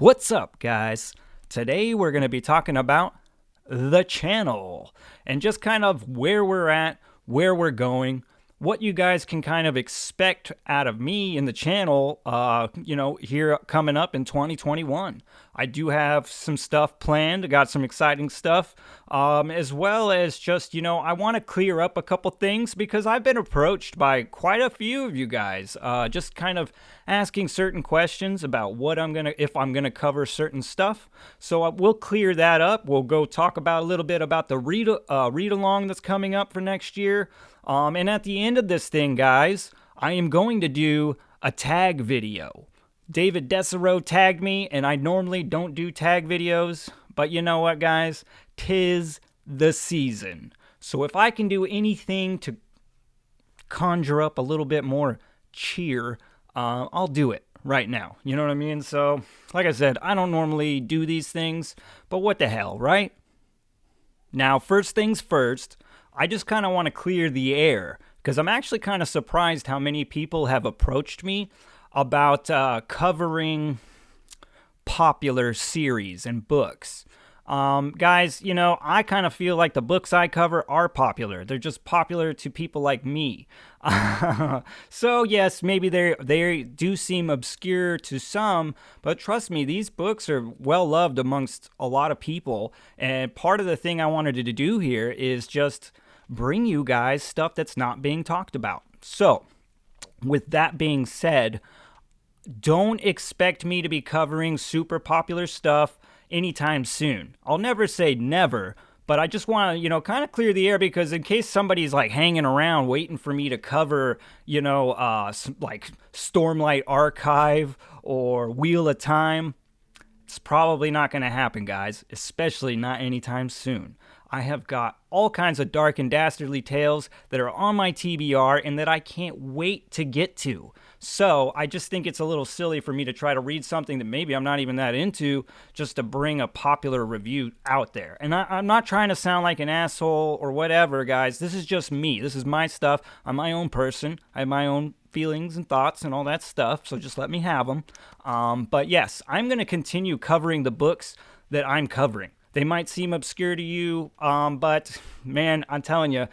What's up, guys? Today we're going to be talking about the channel and just kind of where we're at, where we're going, what you guys can kind of expect out of me in the channel, here coming up in 2021. I do have some stuff planned. I got some exciting stuff, as well as just, I want to clear up a couple things because I've been approached by quite a few of you guys, just kind of asking certain questions about if I'm gonna cover certain stuff. So we'll clear that up. We'll go talk about a little bit about the read along that's coming up for next year. And at the end of this thing, guys, I am going to do a tag video. David Desero tagged me, and I normally don't do tag videos, but you know what, guys? 'Tis the season. So if I can do anything to conjure up a little bit more cheer, I'll do it right now. You know what I mean? So, like I said, I don't normally do these things, but what the hell, right? Now, first things first, I just kind of want to clear the air because I'm actually kind of surprised how many people have approached me about covering popular series and books. Guys, I kind of feel like the books I cover are popular. They're just popular to people like me. So yes, maybe they do seem obscure to some, but trust me, these books are well loved amongst a lot of people. And part of the thing I wanted to do here is just bring you guys stuff that's not being talked about. So with that being said, don't expect me to be covering super popular stuff anytime soon. I'll never say never, but I just want to, kind of clear the air because in case somebody's like hanging around waiting for me to cover, like Stormlight Archive or Wheel of Time, it's probably not going to happen, guys, especially not anytime soon. I have got all kinds of dark and dastardly tales that are on my TBR and that I can't wait to get to. So I just think it's a little silly for me to try to read something that maybe I'm not even that into just to bring a popular review out there. And I'm not trying to sound like an asshole or whatever, guys. This is just me. This is my stuff. I'm my own person. I have my own feelings and thoughts and all that stuff, so just let me have them. But yes, I'm going to continue covering the books that I'm covering. They might seem obscure to you, but man, I'm telling you,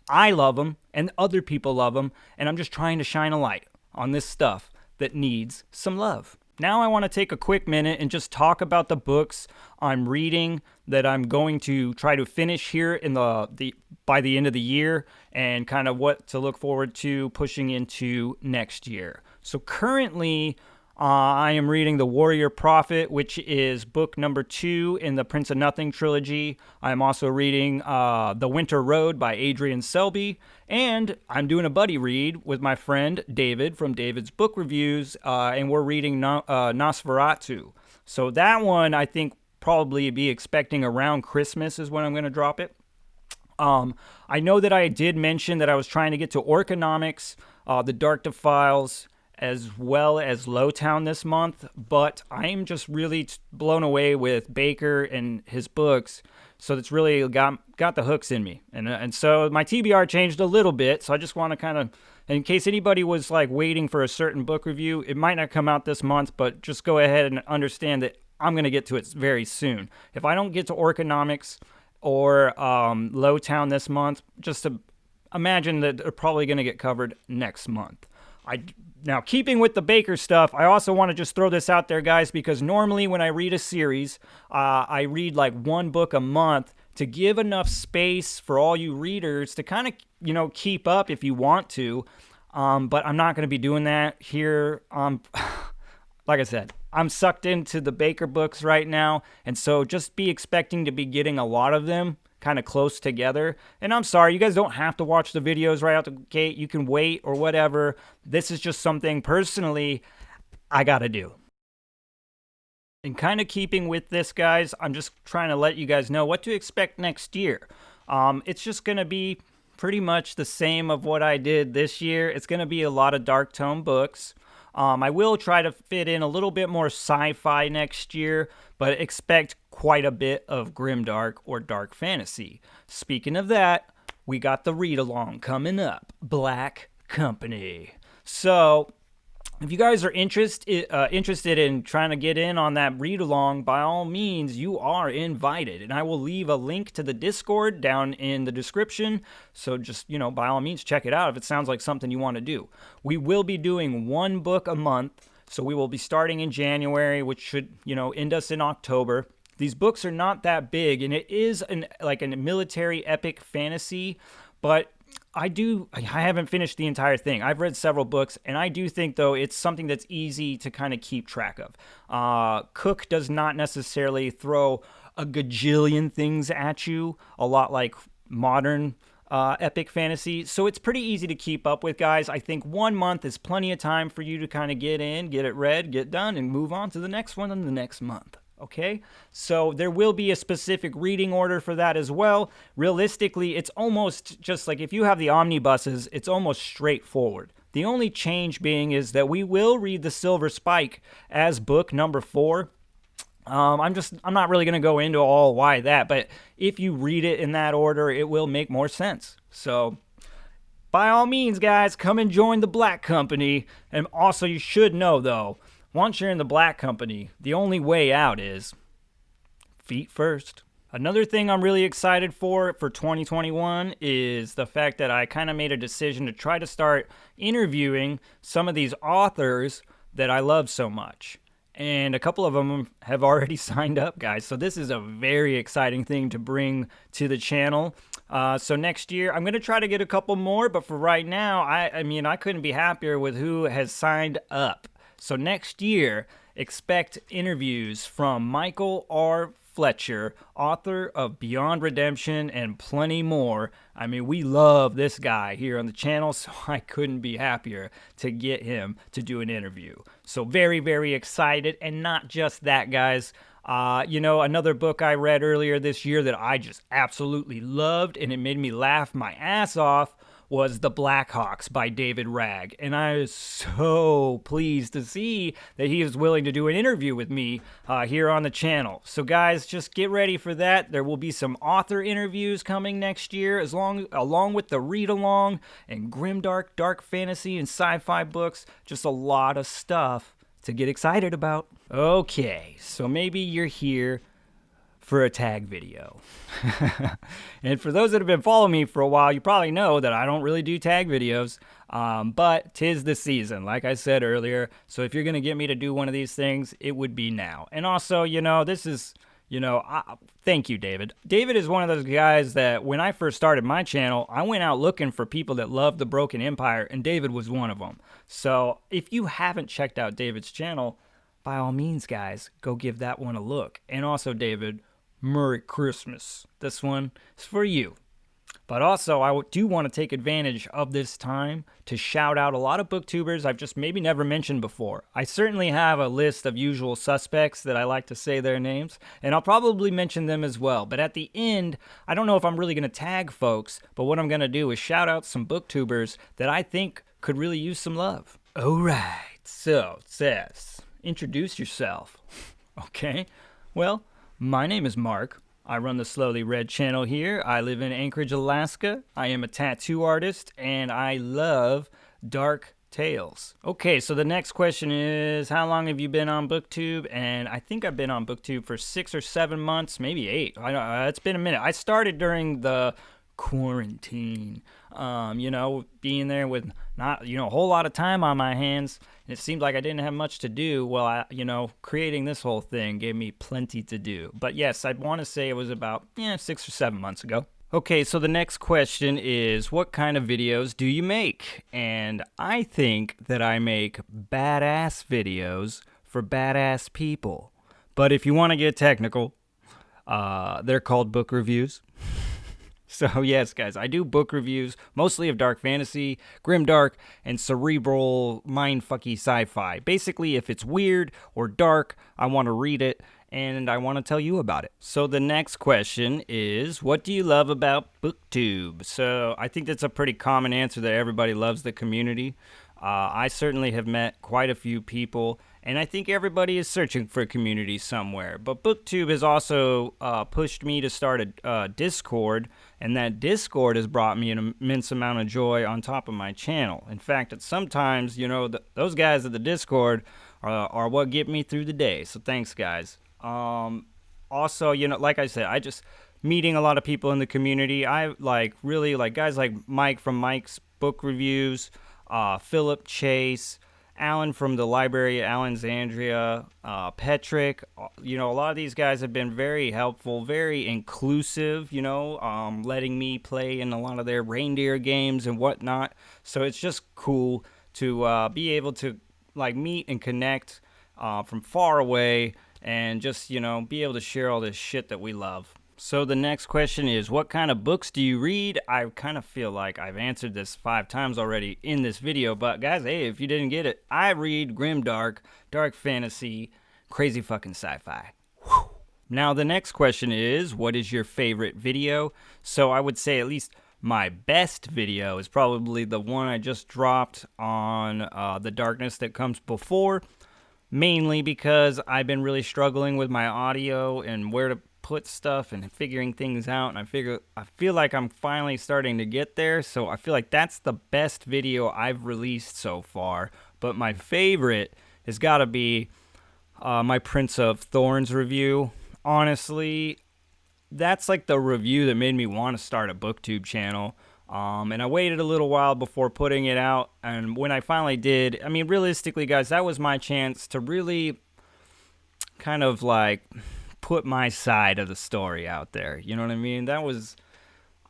I love them and other people love them, and I'm just trying to shine a light on this stuff that needs some love. Now I want to take a quick minute and just talk about the books I'm reading that I'm going to try to finish here in by the end of the year, and kind of what to look forward to pushing into next year. So currently, I am reading The Warrior Prophet, which is book number 2 in the Prince of Nothing trilogy. I'm also reading The Winter Road by Adrian Selby. And I'm doing a buddy read with my friend David from David's Book Reviews, and we're reading Nosferatu. So that one, I think, probably be expecting around Christmas is when I'm going to drop it. I know that I did mention that I was trying to get to Orconomics, The Dark Defiles, as well as Lowtown this month, but I'm just really blown away with Baker and his books, so it's really got the hooks in me, and so my TBR changed a little bit, so I just want to kind of, in case anybody was like waiting for a certain book review, it might not come out this month, but just go ahead and understand that I'm going to get to it very soon. If I don't get to Orconomics or Lowtown this month, just to imagine that they're probably going to get covered next month. Now, keeping with the Baker stuff, I also want to just throw this out there, guys, because normally when I read a series, I read like one book a month to give enough space for all you readers to kind of, keep up if you want to. But I'm not going to be doing that here. Like I said, I'm sucked into the Baker books right now, and so just be expecting to be getting a lot of them kind of close together. And I'm sorry, you guys don't have to watch the videos right out the gate. You can wait or whatever. This is just something personally I gotta do. And kind of keeping with this, guys, I'm just trying to let you guys know what to expect next year. It's just gonna be pretty much the same of what I did this year. It's gonna be a lot of dark tone books. I will try to fit in a little bit more sci-fi next year, but expect quite a bit of grimdark or dark fantasy. Speaking of that, we got the read-along coming up, Black Company. So if you guys are interested in trying to get in on that read along, by all means, you are invited. And I will leave a link to the Discord down in the description. So just, by all means, check it out if it sounds like something you want to do. We will be doing one book a month. So we will be starting in January, which should, end us in October. These books are not that big, and it is like a military epic fantasy, but I haven't finished the entire thing. I've read several books, and I do think, though, it's something that's easy to kind of keep track of. Cook does not necessarily throw a gajillion things at you, a lot like modern epic fantasy. So it's pretty easy to keep up with, guys. I think 1 month is plenty of time for you to kind of get in, get it read, get done, and move on to the next one in the next month. Okay, so there will be a specific reading order for that as well. Realistically, it's almost just like if you have the omnibuses, it's almost straightforward. The only change being is that we will read The Silver Spike as book number 4. I'm not really going to go into all why that, but if you read it in that order, it will make more sense. So by all means, guys, come and join the Black Company. And also, you should know, though, once you're in the Black Company, the only way out is feet first. Another thing I'm really excited for 2021 is the fact that I kind of made a decision to try to start interviewing some of these authors that I love so much. And a couple of them have already signed up, guys. So this is a very exciting thing to bring to the channel. So next year, I'm going to try to get a couple more. But for right now, I couldn't be happier with who has signed up. So next year, expect interviews from Michael R. Fletcher, author of Beyond Redemption and plenty more. I mean, we love this guy here on the channel, so I couldn't be happier to get him to do an interview. So very, very excited. And not just that, guys. Another book I read earlier this year that I just absolutely loved and it made me laugh my ass off was The Blackhawks by David Ragg. And I was so pleased to see that he is willing to do an interview with me here on the channel. So guys, just get ready for that. There will be some author interviews coming next year, along with the read-along and grimdark, dark fantasy and sci-fi books. Just a lot of stuff to get excited about. Okay, so maybe you're here for a tag video. And for those that have been following me for a while, you probably know that I don't really do tag videos, but 'tis the season, like I said earlier. So if you're going to get me to do one of these things, it would be now. And also, this is, thank you, David. David is one of those guys that when I first started my channel, I went out looking for people that loved the Broken Empire, and David was one of them. So if you haven't checked out David's channel, by all means, guys, go give that one a look. And also, David, Merry Christmas. This one is for you. But also, I do want to take advantage of this time to shout out a lot of booktubers I've just maybe never mentioned before. I certainly have a list of usual suspects that I like to say their names, and I'll probably mention them as well. But at the end, I don't know if I'm really going to tag folks, but what I'm going to do is shout out some booktubers that I think could really use some love. All right, so it says, introduce yourself. Okay, well, my name is Mark. I run the Slowly Read channel here. I live in Anchorage, Alaska. I am a tattoo artist, and I love dark tales. Okay, so the next question is, how long have you been on BookTube? And I think I've been on BookTube for 6 or 7 months, maybe 8. It's been a minute. I started during the quarantine, being there with not, a whole lot of time on my hands. It seemed like I didn't have much to do. Well, creating this whole thing gave me plenty to do. But yes, I'd want to say it was about 6 or 7 months ago. Okay, so the next question is, what kind of videos do you make? And I think that I make badass videos for badass people. But if you want to get technical, they're called book reviews. So yes, guys, I do book reviews, mostly of dark fantasy, grimdark, and cerebral, mindfucky sci-fi. Basically, if it's weird or dark, I want to read it, and I want to tell you about it. So the next question is, what do you love about BookTube? So I think that's a pretty common answer that everybody loves the community. I certainly have met quite a few people, And I think everybody is searching for a community somewhere. But BookTube has also pushed me to start a Discord, and that Discord has brought me an immense amount of joy on top of my channel. In fact, sometimes, those guys at the Discord are what get me through the day. So thanks, guys. Also, like I said, I just meeting a lot of people in the community. I really like guys like Mike from Mike's Book Reviews, PhilipChase, Alan from the Library of Alexandria, Petrick. A lot of these guys have been very helpful, very inclusive, letting me play in a lot of their reindeer games and whatnot. So it's just cool to be able to meet and connect from far away and just, be able to share all this shit that we love. So the next question is, what kind of books do you read? I kind of feel like I've answered this 5 times already in this video, but guys, hey, if you didn't get it, I read grimdark, dark fantasy, crazy fucking sci-fi. Whew. Now the next question is, what is your favorite video? So I would say at least my best video is probably the one I just dropped on The Darkness That Comes Before, mainly because I've been really struggling with my audio and where to put stuff and figuring things out, and I feel like I'm finally starting to get there. So I feel like that's the best video I've released so far. But my favorite has got to be my Prince of Thorns review. Honestly, that's like the review that made me want to start a BookTube channel. And I waited a little while before putting it out, and when I finally did, I mean, realistically, guys, that was my chance to really kind of put my side of the story out there. You know what I mean?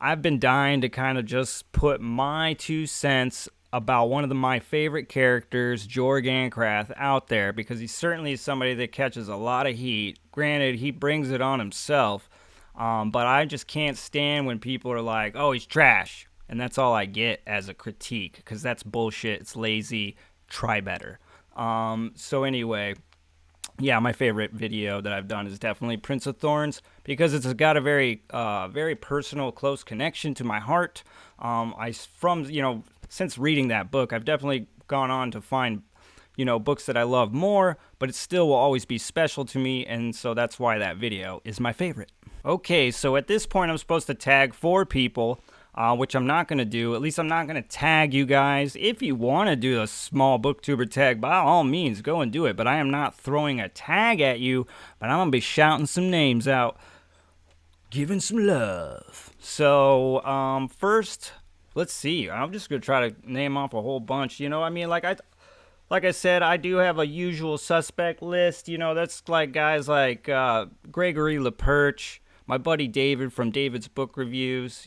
I've been dying to kind of just put my 2 cents about one of my favorite characters, Jorg Ankrath, out there, because he certainly is somebody that catches a lot of heat. Granted, he brings it on himself, but I just can't stand when people are like, oh, he's trash, and that's all I get as a critique, because that's bullshit. It's lazy. Try better. So anyway, yeah, my favorite video that I've done is definitely Prince of Thorns, because it's got a very personal, close connection to my heart. Since reading that book, I've definitely gone on to find, books that I love more, but it still will always be special to me, and so that's why that video is my favorite. Okay, so at this point, I'm supposed to tag 4 people, which I'm not going to do. At least I'm not going to tag you guys. If you want to do a small BookTuber tag, by all means, go and do it. But I am not throwing a tag at you, but I'm going to be shouting some names out, giving some love. So, first, let's see. I'm just going to try to name off a whole bunch. Like I said, I do have a usual suspect list. That's like guys like Gregory LaPerche, my buddy David from David's Book Reviews.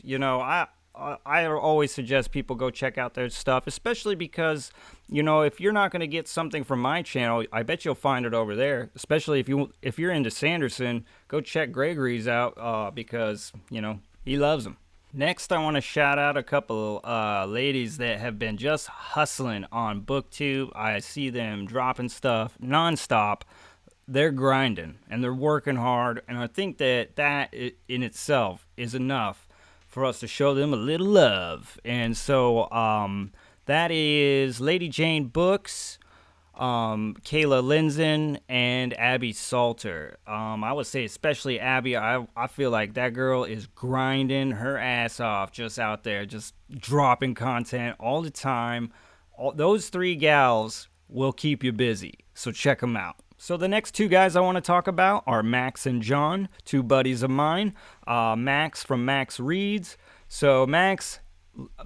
I always suggest people go check out their stuff, especially because, if you're not going to get something from my channel, I bet you'll find it over there. Especially if you're into Sanderson, go check Gregory's out because, he loves them. Next, I want to shout out a couple ladies that have been just hustling on BookTube. I see them dropping stuff nonstop. They're grinding and they're working hard, and I think that in itself is enough for us to show them a little love. And so that is Lady Jane Books, Kayla Linzen, and Abby Salter. I would say especially Abby. I feel like that girl is grinding her ass off just out there, just dropping content all the time. Those 3 gals will keep you busy, so check them out. So the next 2 guys I want to talk about are Max and John, 2 buddies of mine. Max from Max Reads. So Max,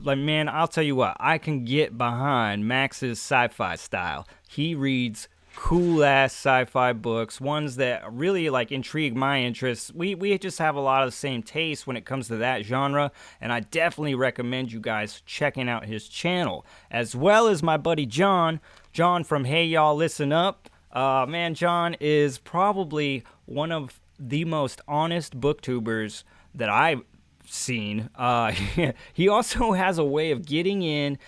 man, I'll tell you what, I can get behind Max's sci-fi style. He reads cool-ass sci-fi books, ones that really intrigue my interests. We just have a lot of the same taste when it comes to that genre, and I definitely recommend you guys checking out his channel, as well as my buddy John from Hey Y'all Listen Up. Man, John is probably one of the most honest booktubers that I've seen. He also has a way of getting in,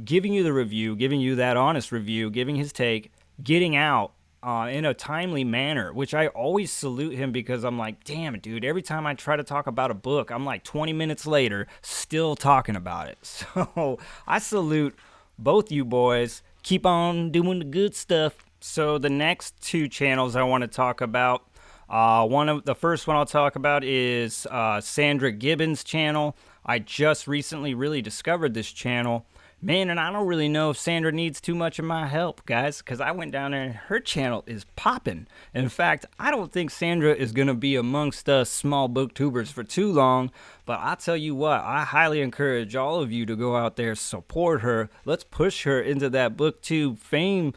giving you the review, giving you that honest review, giving his take, getting out in a timely manner, which I always salute him, because I'm like, damn it, dude, every time I try to talk about a book, I'm like 20 minutes later still talking about it. So I salute both you boys. Keep on doing the good stuff. So the next two channels I want to talk about, the first one I'll talk about is Sandra Gibbons' channel. I just recently really discovered this channel. Man, and I don't really know if Sandra needs too much of my help, guys, because I went down there and her channel is popping. In fact, I don't think Sandra is going to be amongst us small booktubers for too long, but I'll tell you what, I highly encourage all of you to go out there, support her. Let's push her into that BookTube fame,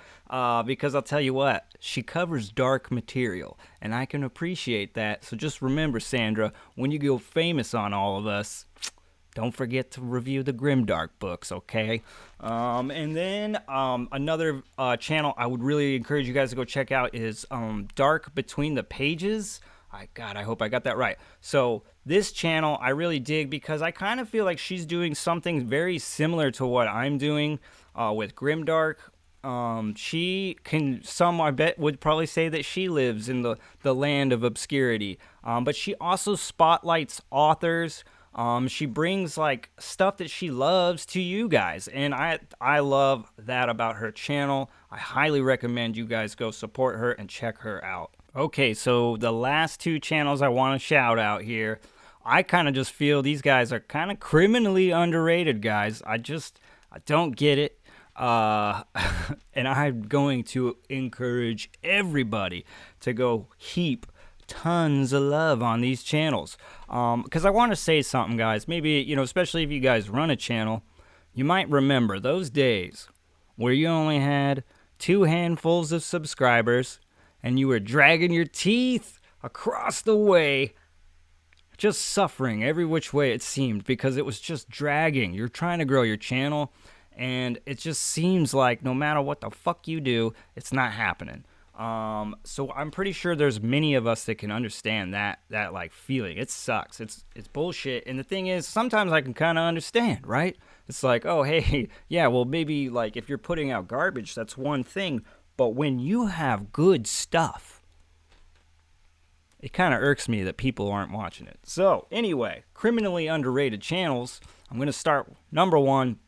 because I'll tell you what, she covers dark material, and I can appreciate that. So just remember, Sandra, when you go famous on all of us, don't forget to review the grimdark books, okay? And then another channel I would really encourage you guys to go check out is Dark Between the Pages. God, I hope I got that right. So this channel I really dig because I kind of feel like she's doing something very similar to what I'm doing with grimdark. Some I bet would probably say that she lives in the land of obscurity. But she also spotlights authors. She brings like stuff that she loves to you guys, and I love that about her channel. I highly recommend you guys go support her and check her out. Okay, so the last two channels I want to shout out here, I kind of just feel these guys are kind of criminally underrated, guys. I don't get it. And I'm going to encourage everybody to go heap tons of love on these channels, because I want to say something, guys. Maybe, especially if you guys run a channel, you might remember those days where you only had 2 handfuls of subscribers and you were dragging your teeth across the way, just suffering every which way it seemed, because it was just dragging. You're trying to grow your channel and it just seems like no matter what the fuck you do, it's not happening. So I'm pretty sure there's many of us that can understand that like feeling. It sucks. It's bullshit. And the thing is, sometimes I can kind of understand, right? It's like, oh, hey, yeah, well, maybe like if you're putting out garbage, that's one thing. But when you have good stuff, it kind of irks me that people aren't watching it. So anyway, criminally underrated channels. I'm going to start number 1,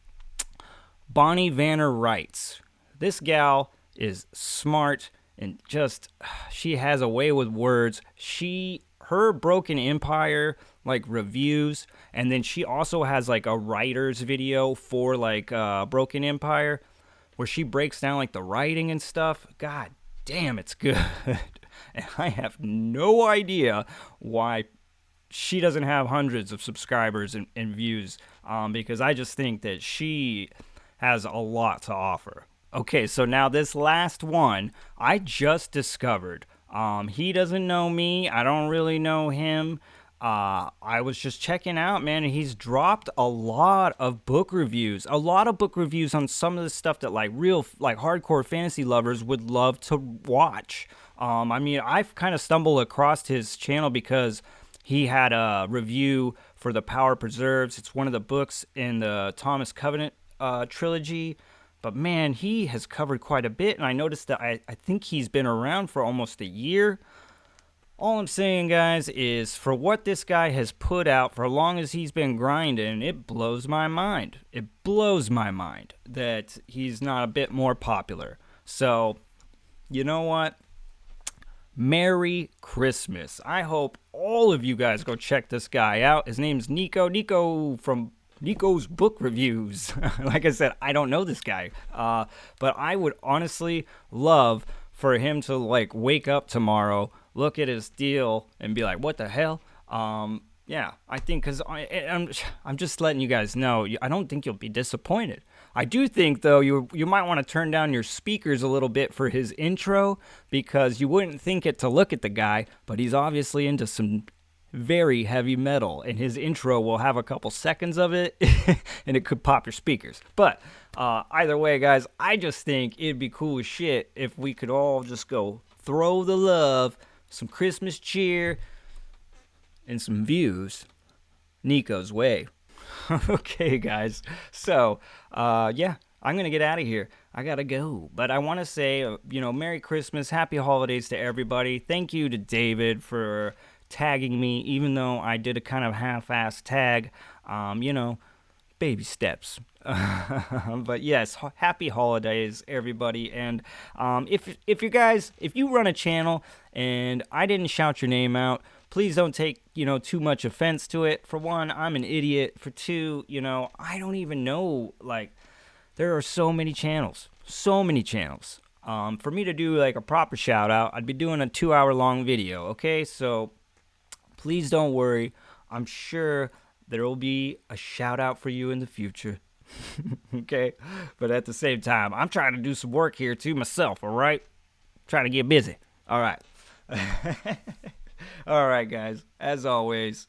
Bonnie Vanner Writes. This gal is smart. And she has a way with words. Her Broken Empire, like, reviews, and then she also has, like, a writer's video for, like, Broken Empire, where she breaks down, like, the writing and stuff. God damn, it's good. And I have no idea why she doesn't have hundreds of subscribers and views, because I just think that she has a lot to offer. Okay, so now this last one, I just discovered. He doesn't know me. I don't really know him. I was just checking out, man, and he's dropped a lot of book reviews. A lot of book reviews on some of the stuff that like real, like hardcore fantasy lovers would love to watch. I mean, I've kind of stumbled across his channel because he had a review for The Power Preserves. It's one of the books in the Thomas Covenant trilogy. But man, he has covered quite a bit, and I noticed that I think he's been around for almost a year. All I'm saying, guys, is for what this guy has put out, for as long as he's been grinding, it blows my mind. It blows my mind that he's not a bit more popular. So, you know what? Merry Christmas. I hope all of you guys go check this guy out. His name's Nico. Nico from Nico's Book Reviews. Like I said, I don't know this guy, but I would honestly love for him to like wake up tomorrow, look at his deal, and be like, "What the hell?" Yeah, I think because I'm just letting you guys know. I don't think you'll be disappointed. I do think though you might want to turn down your speakers a little bit for his intro, because you wouldn't think it to look at the guy, but he's obviously into some very heavy metal, and his intro will have a couple seconds of it and it could pop your speakers. But either way, guys, I just think it'd be cool as shit if we could all just go throw the love, some Christmas cheer, and some views Nico's way. Okay, guys, so yeah, I'm gonna get out of here. I gotta go, but I want to say Merry Christmas, Happy Holidays to everybody. Thank you to David for tagging me, even though I did a kind of half-assed tag. baby steps. But yes, happy holidays, everybody. And if you run a channel and I didn't shout your name out, please don't take too much offense to it. For one, I'm an idiot. For two, I don't even know, like, there are so many channels. For me to do like a proper shout out, I'd be doing a 2-hour long video. Okay, so please don't worry. I'm sure there will be a shout out for you in the future. Okay, but at the same time, I'm trying to do some work here too myself. All right, trying to get busy. All right. All right, guys. As always.